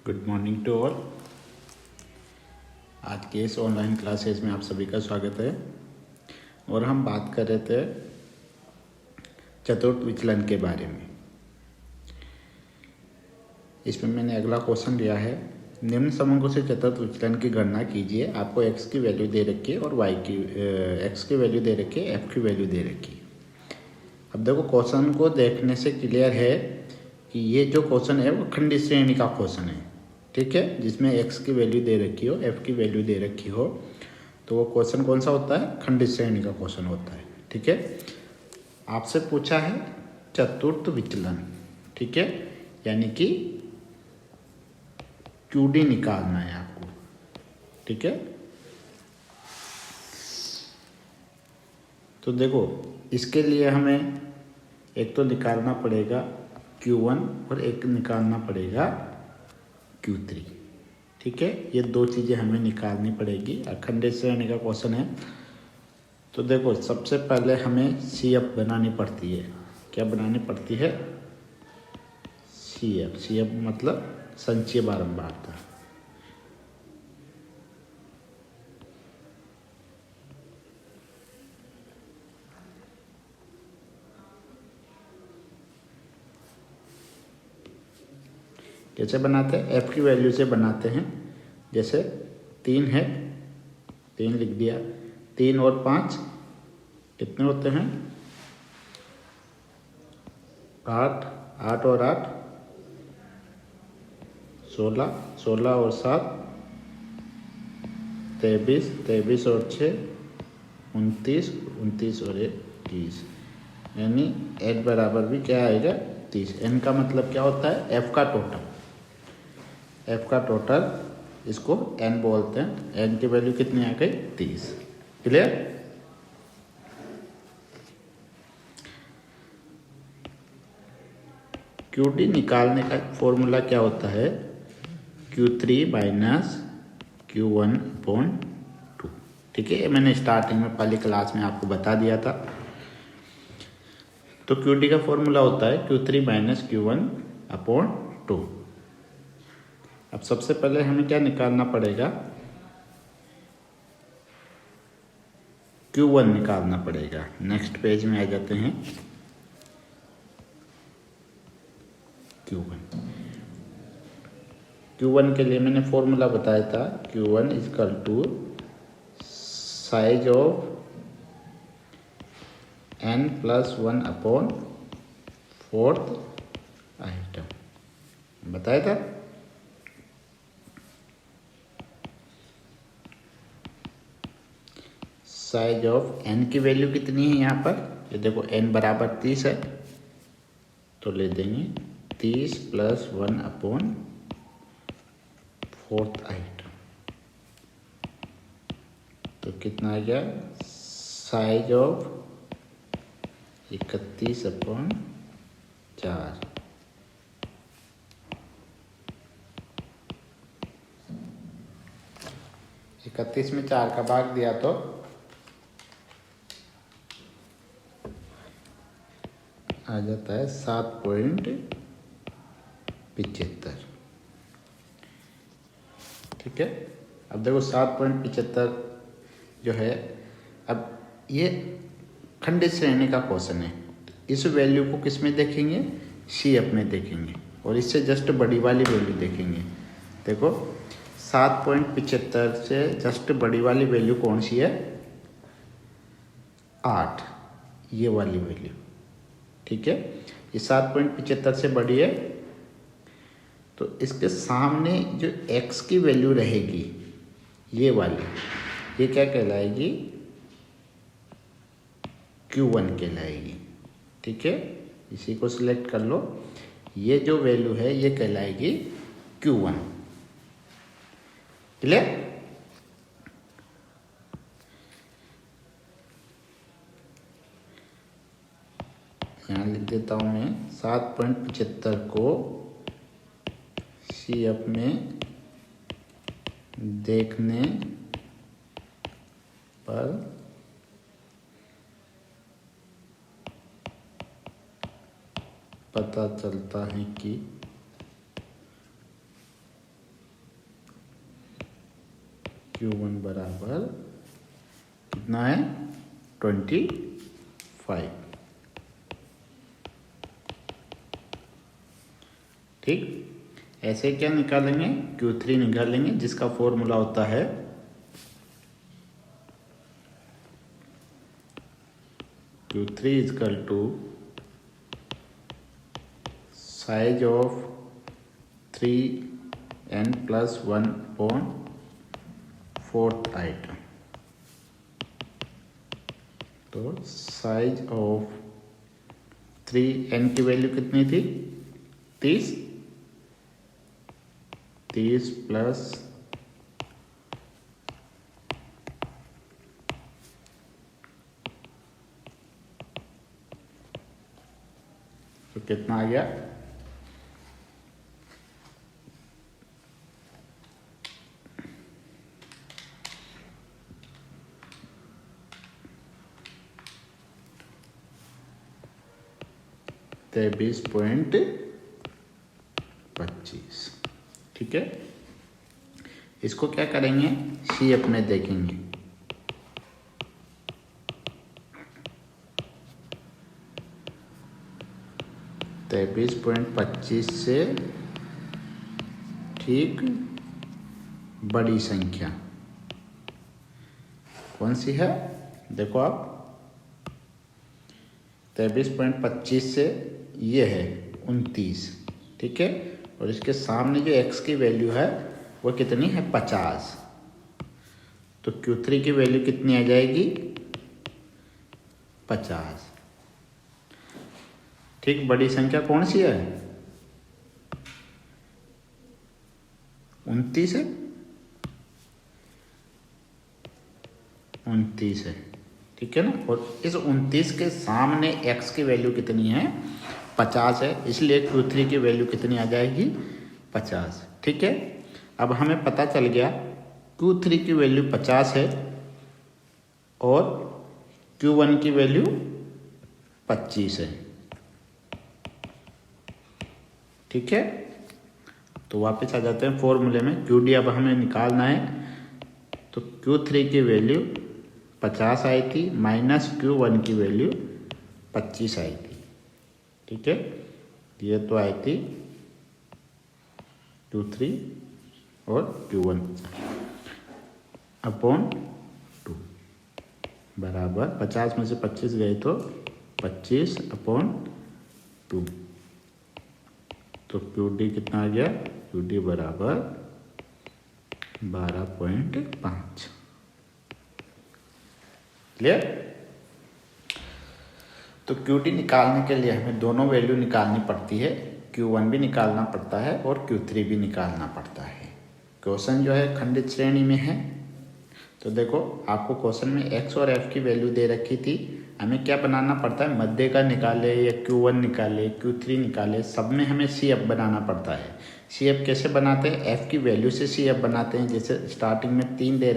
Good morning to all. आज के इस ऑनलाइन क्लासेस में आप सभी का स्वागत है। और हम बात कर रहे थे चतुर्थ विचलन के बारे में। इसमें मैंने अगला क्वेश्चन लिया है, निम्न समकोण से चतुर्थ विचलन की गणना कीजिए। आपको x की वैल्यू दे रखी है और x की वैल्यू दे रखी है, f की वैल्यू दे रखी है। अब देखो, क्वेश्चन को देखने से क्लियर है कि ये जो क्वेश्चन है वो खंडित श्रेणी का क्वेश्चन है, ठीक है, जिसमें x की वैल्यू दे रखी हो, f की वैल्यू दे रखी हो, तो वो क्वेश्चन कौन सा होता है? खंडित श्रेणी का क्वेश्चन होता है, ठीक है। आपसे पूछा है चतुर्थ विचलन, ठीक है, यानी कि QD निकालना है आपको, ठीक है। तो देखो, इसके लिए हमें एक तो निकालना पड़ेगा Q1 और एक निकालना पड़ेगा Q3, ठीक है। ये दो चीज़ें हमें निकालनी पड़ेगी। अखंडित श्रेणी का क्वेश्चन है, तो देखो सबसे पहले हमें CF बनानी पड़ती है। क्या बनानी पड़ती है? CF मतलब संचयी बारंबारता। कैसे बनाते हैं? F की वैल्यू से बनाते हैं। जैसे 3 है, 3 लिख दिया, 3 और 5 कितने होते हैं? 8, 8 और 8 16, 16 और 7 23, 23 और 6 29, 29 और 1 30, यानी n बराबर भी क्या आएगा? 30। n का मतलब क्या होता है? f का टोटल। f का टोटल, इसको n बोलते हैं। n की वैल्यू कितनी आ गई? 30। क्लियर? QD निकालने का फॉर्मूला क्या होता है? Q3 माइनस Q1/2, ठीक है। मैंने स्टार्टिंग में पहली क्लास में आपको बता दिया था। तो QD का फॉर्मूला होता है Q3 माइनस Q1/2। अब सबसे पहले हमें क्या निकालना पड़ेगा? Q1 निकालना पड़ेगा। नेक्स्ट पेज में आ जाते हैं। Q1 के लिए मैंने फॉर्मूला बताया था, Q1 equal to size of n+1/4 item बताया था। साइज ऑफ n की वैल्यू कितनी है यहाँ पर? ये देखो, n बराबर 30 है, तो ले देंगे 30 + 1/4 आइटम। तो कितना आ गया? Size of 31/4। 31 में 4 का भाग दिया तो आ जाता है 7.75, ठीक है। अब देखो 7.75 जो है, अब ये खंडित श्रेणी का क्वेश्चन है। इस वैल्यू को किस में देखेंगे? CF में देखेंगे, और इससे जस्ट बड़ी वाली वैल्यू देखेंगे। देखो 7.75 से जस्ट बड़ी वाली वैल्यू कौन सी है? 8, ये वाली वैल्यू, ठीक है। ये 7.75 से बड़ी है, तो इसके सामने जो x की वैल्यू रहेगी, ये वाली, ये क्या कहलाएगी? Q1 कहलाएगी, ठीक है। इसी को सिलेक्ट कर लो। ये जो वैल्यू है ये कहलाएगी Q1। क्लियर? यहाँ लिख देता हूँ मैं, 7.75 को CF में देखने पर पता चलता है कि Q1 बराबर कितना है 25। ठीक, ऐसे क्या निकालेंगे Q3 निकालेंगे, जिसका फॉर्मूला होता है Q3 equal to size of 3n+1/4 item. तो साइज ऑफ 3n की वैल्यू कितनी थी 30 प्लस तो कितना आ गया 23.25। ठीक है, इसको क्या करेंगे सी अपने देखेंगे। तो 23.25 से ठीक बड़ी संख्या कौन सी है, देखो आप 23.25 से ये है 29। ठीक है, और इसके सामने जो x की वैल्यू है वो कितनी है 50। तो Q3 की वैल्यू कितनी आ जाएगी 50। ठीक, बड़ी संख्या कौन सी है 29 है, 29 है। ठीक है ना, और इस 29 के सामने x की वैल्यू कितनी है 50 है, इसलिए Q3 की वैल्यू कितनी आ जाएगी 50। ठीक है, अब हमें पता चल गया Q3 की वैल्यू 50 है और Q1 की वैल्यू 25 है। ठीक है, तो वापस आ जाते हैं फॉर्मूले में। QD अब हमें निकालना है, तो Q3 की वैल्यू 50 आई थी माइनस Q1 की वैल्यू 25 आई थी। ठीक है, ये तो आई थी Q3 और Q1 अपॉन 2 बराबर 50 में से 25 गए तो 25 अपॉन 2। तो QD कितना आ गया, QD बराबर 12.5। क्लियर। तो QD निकालने के लिए हमें दोनों वैल्यू निकालनी पड़ती है, Q1 भी निकालना पड़ता है और Q3 भी निकालना पड़ता है। क्वेश्चन जो है खंडित श्रेणी में है, तो देखो आपको क्वेश्चन में x और f की वैल्यू दे रखी थी, हमें क्या बनाना पड़ता है मध्य का निकाले या Q1 निकाले Q3 निकाले, सब में हमें CF बनाना पड़ता है। CF कैसे बनाते हैं, f की वैल्यू से CF बनाते हैं। जैसे स्टार्टिंग में 3 दे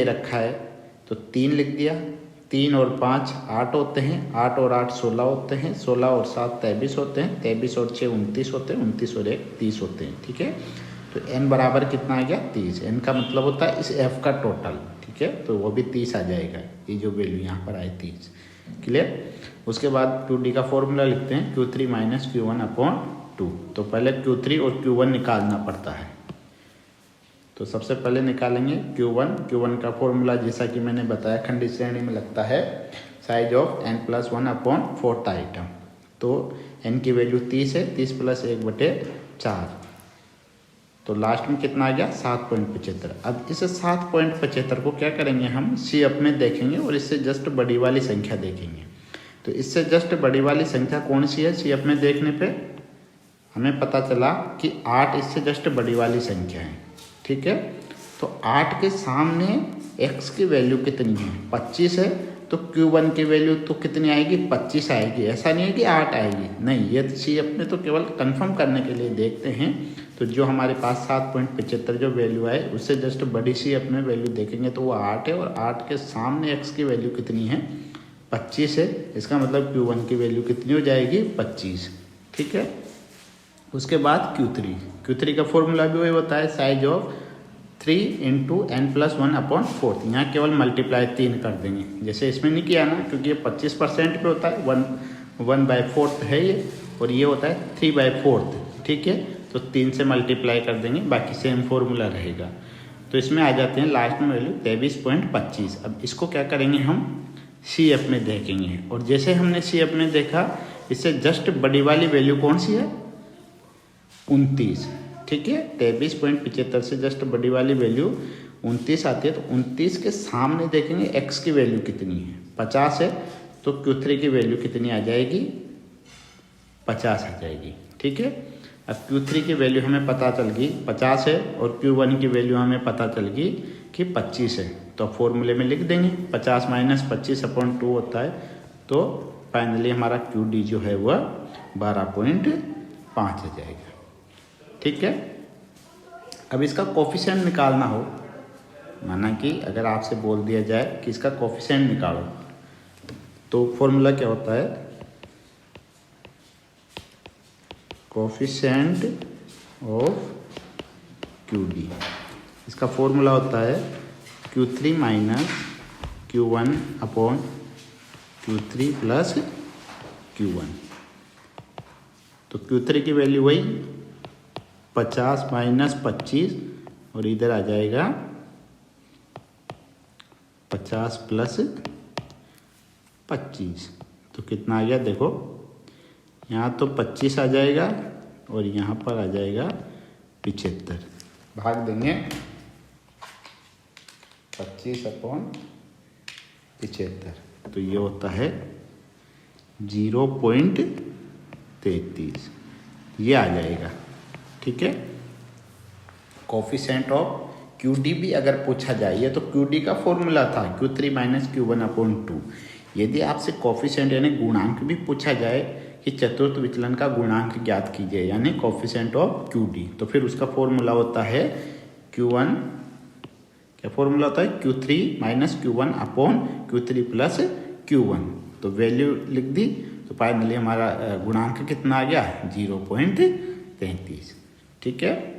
रखा है तो 3 लिख दिया, 3 और 5 8 होते हैं, 8 और 8 16 होते हैं, 16 और 7 23 होते हैं, 23 और 6 29 होते हैं, 29 और 1 30 होते हैं। ठीक है, तो n बराबर कितना आ गया 30। n का मतलब होता है इस f का टोटल। ठीक है, तो वो भी 30 आ जाएगा, ये जो वैल्यू यहाँ पर आए 30। क्लियर। उसके बाद QD का फॉर्मूला लिखते हैं Q3 माइनस Q1 अपॉन 2। तो पहले Q3 और Q1 निकालना पड़ता है, तो सबसे पहले निकालेंगे Q1 का फॉर्मूला जैसा कि मैंने बताया खंडित श्रेणी में लगता है size of n+1 upon 4th item. तो n की वैल्यू 30 है, 30 प्लस 1/4, तो लास्ट में कितना आ गया 7.75। अब इस 7.75 को क्या करेंगे हम CF में देखेंगे और इससे जस्ट बड़ी वाली संख्या देखेंगे। तो इससे जस्ट बड़ी वाली संख्या कौन सी है CF में देखने पे हमें पता चला कि 8 इससे जस्ट बड़ी वाली संख्या है। ठीक है, तो 8 के सामने x की वैल्यू कितनी है 25 है, तो Q1 की वैल्यू तो कितनी आएगी 25 आएगी। ऐसा नहीं है कि 8 आएगी, नहीं, ये CF में तो केवल कंफर्म करने के लिए देखते हैं। तो जो हमारे पास 7.75 जो वैल्यू आए उससे जस्ट बड़ी CF में वैल्यू देखेंगे तो वो 8 है, और 8 के सामने x की वैल्यू कितनी है 25 है। इसका मतलब Q1 की वैल्यू कितनी हो जाएगी 25। ठीक है, उसके बाद Q3 का फॉर्मूला भी वही होता है साइज ऑफ 3 इंटू n+1/4। यहाँ केवल मल्टीप्लाई 3 कर देंगे, जैसे इसमें नहीं किया ना, क्योंकि ये 25% पे होता है, 1/4 है ये, और ये होता है 3/4। ठीक है, तो 3 से मल्टीप्लाई कर देंगे, बाकी सेम फॉर्मूला रहेगा। तो इसमें आ जाते हैं लास्ट में वैल्यू 23.25। अब इसको क्या करेंगे हम CF में देखेंगे, और जैसे हमने CF में देखा, इससे जस्ट बड़ी वाली वैल्यू कौन सी है, 29। ठीक है, 23.75 से जस्ट बड़ी वाली वैल्यू 29 आती है। तो 29 के सामने देखेंगे x की वैल्यू कितनी है, 50 है, तो Q3 की वैल्यू कितनी आ जाएगी, 50 आ जाएगी। ठीक है, अब Q3 की वैल्यू हमें पता चल गई 50 है, और Q1 की वैल्यू हमें पता चल गई कि 25 है। तो फॉर्मूले में लिख देंगे 50 - 25/2 होता है। तो फाइनली हमारा QD जो है वह 12.5 आ जाएगा। ठीक है, अब इसका कोफिशिएंट निकालना हो, माना कि अगर आपसे बोल दिया जाए कि इसका कोफिशिएंट निकालो, तो फॉर्मूला क्या होता है, कोफिशिएंट ऑफ QD। इसका फॉर्मूला होता है Q3 - Q1/Q3 + Q1। तो Q3 की वैल्यू वही 50 - 25, और इधर आ जाएगा 50 + 25। तो कितना आ गया, देखो यहाँ तो 25 आ जाएगा, और यहाँ पर आ जाएगा 75। भाग देंगे 25/75, तो ये होता है 0.33, ये आ जाएगा। ठीक है, कोफिशिएंट ऑफ QD भी अगर पूछा जाए, ये तो QD का फॉर्मूला था, Q3 - Q1/2। यदि आपसे कोफिशिएंट यानी गुणांक भी पूछा जाए कि चतुर्थ विचलन का गुणांक ज्ञात कीजिए, यानी कोफिशिएंट ऑफ QD, तो फिर उसका फॉर्मूला होता है Q1, क्या फॉर्मूला होता है, Q3 - Q1/Q3 + Q1। तो वैल्यू लिख दी, तो फाइनली हमारा गुणांक कितना आ गया, 0.33। ठीक है।